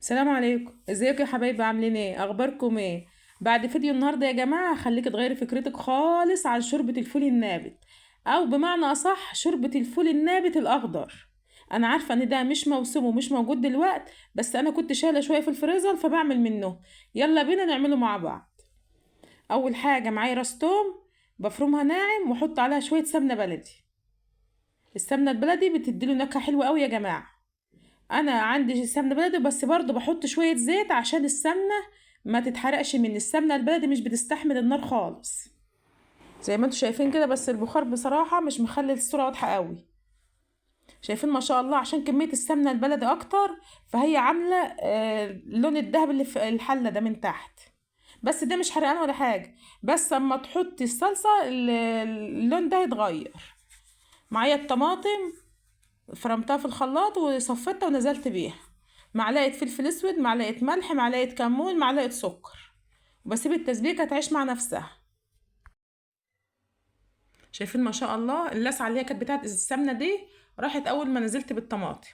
السلام عليكم، ازيكم يا حبايبي؟ عاملين ايه؟ اخباركم ايه؟ بعد فيديو النهارده يا جماعه هخليك تغيري فكرتك خالص عن شوربه الفول النابت، او بمعنى اصح شوربه الفول النابت الاخضر. انا عارفه ان ده مش موسمه ومش موجود دلوقت، بس انا كنت شايله شويه في الفريزر فبعمل منه. يلا بينا نعمله مع بعض. اول حاجه معايا راس توم، بفرمها ناعم واحط عليها شويه سمنه بلدي. السمنه البلدي بتديله نكهه حلوه قوي يا جماعه. انا عندي سمنه بلدي بس برضه بحط شويه زيت عشان السمنه ما تتحرقش من السمنه البلدي، مش بتستحمل النار خالص زي ما انتوا شايفين كده. بس البخار بصراحه مش مخلي الصوره واضحه قوي. شايفين ما شاء الله؟ عشان كميه السمنه البلدي اكتر فهي عامله اللون الذهبي اللي في الحله ده من تحت. بس ده مش حرقان ولا حاجه، بس اما تحطي الصلصه اللون ده يتغير. معايا الطماطم، فرمتها في الخلاط وصفيتها ونزلت بيها. معلقة فلفل اسود، معلقة ملح، معلقة كمون، معلقة سكر، وبسيب التسبيكة تعيش مع نفسها. شايفين ما شاء الله اللسعة اللي هي كانت بتاعت السمنة دي راحت اول ما نزلت بالطماطم.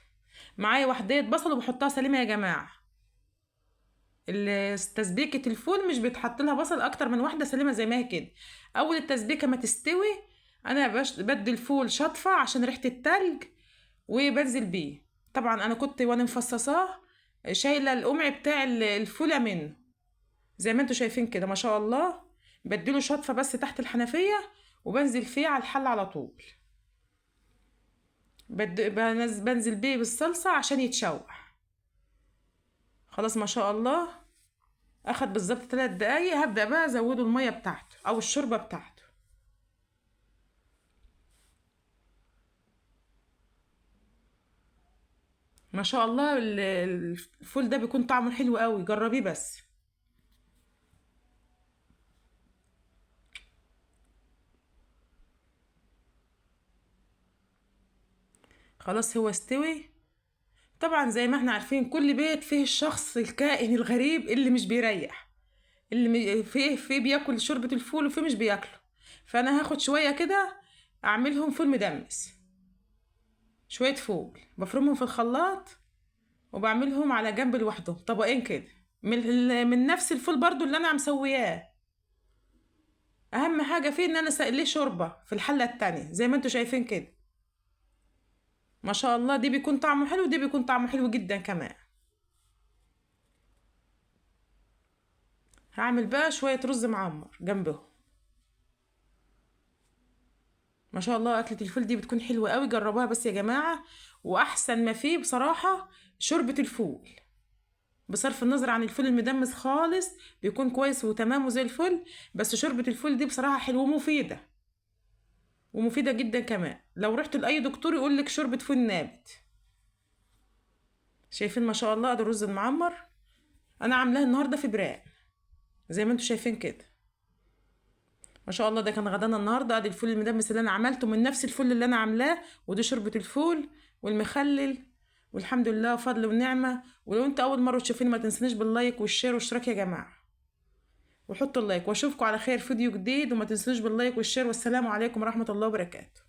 معايا وحدية بصل وبحطها سليمة يا جماعة. تسبيكة الفول مش بيتحط لها بصل اكتر من واحدة سليمة زي ما هي كده. اول التسبيكة ما تستوي انا بدي الفول شطفة عشان ريحة التلج وبنزل بيه. طبعا انا كنت وانا مفصصاه شايله القمع بتاع الفوله منه زي ما انتوا شايفين كده ما شاء الله. بديله شطفه بس تحت الحنفيه وبنزل فيه على الحل على طول. بنزل بيه بالصلصه عشان يتشوح. خلاص ما شاء الله، اخد بالظبط 3 دقايق. هبدا بقى ازوده الميه بتاعته او الشوربه بتاعته. ما شاء الله الفول ده بيكون طعمه حلو قوي، جربيه بس. خلاص هو استوي. طبعا زي ما احنا عارفين كل بيت فيه الشخص الكائن الغريب اللي مش بيريح، فيه بياكل شوربة الفول وفيه مش بياكله. فانا هاخد شوية كده اعملهم فول مدمس. شوية فول بفرمهم في الخلاط وبعملهم على جنب لوحدهم طبقين كده من نفس الفول برضو اللي انا مسوياه. اهم حاجة فيه ان انا سقليه شوربة في الحلة التانية زي ما انتوا شايفين كده. ما شاء الله دي بيكون طعمه حلو ودي بيكون طعمه حلو جدا كمان. هعمل بقى شوية رز معمر جنبهم. ما شاء الله أكلة الفول دي بتكون حلوة قوي، جربوها بس يا جماعة. وأحسن ما فيه بصراحة شوربة الفول، بصرف النظر عن الفول المدمس خالص بيكون كويس وتمام وزي الفل. بس شوربة الفول دي بصراحة حلوة ومفيدة، ومفيدة جدا كمان. لو رحت لأي دكتور يقولك شوربة فول نابت. شايفين ما شاء الله ده الرز المعمر. أنا عاملاه النهاردة في براق زي ما انتوا شايفين كده. ما شاء الله ده كان غدانا النهارده. ادي الفول المدمس اللي انا عملته من نفس الفول اللي انا عاملاه، ودي شوربه الفول والمخلل. والحمد لله فضل ونعمه. ولو انت اول مره تشوفيني ما تنسنيش باللايك والشير والاشتراك يا جماعه، وحطوا اللايك. واشوفكم على خير فيديو جديد، وما تنسوش باللايك والشير. والسلام عليكم ورحمه الله وبركاته.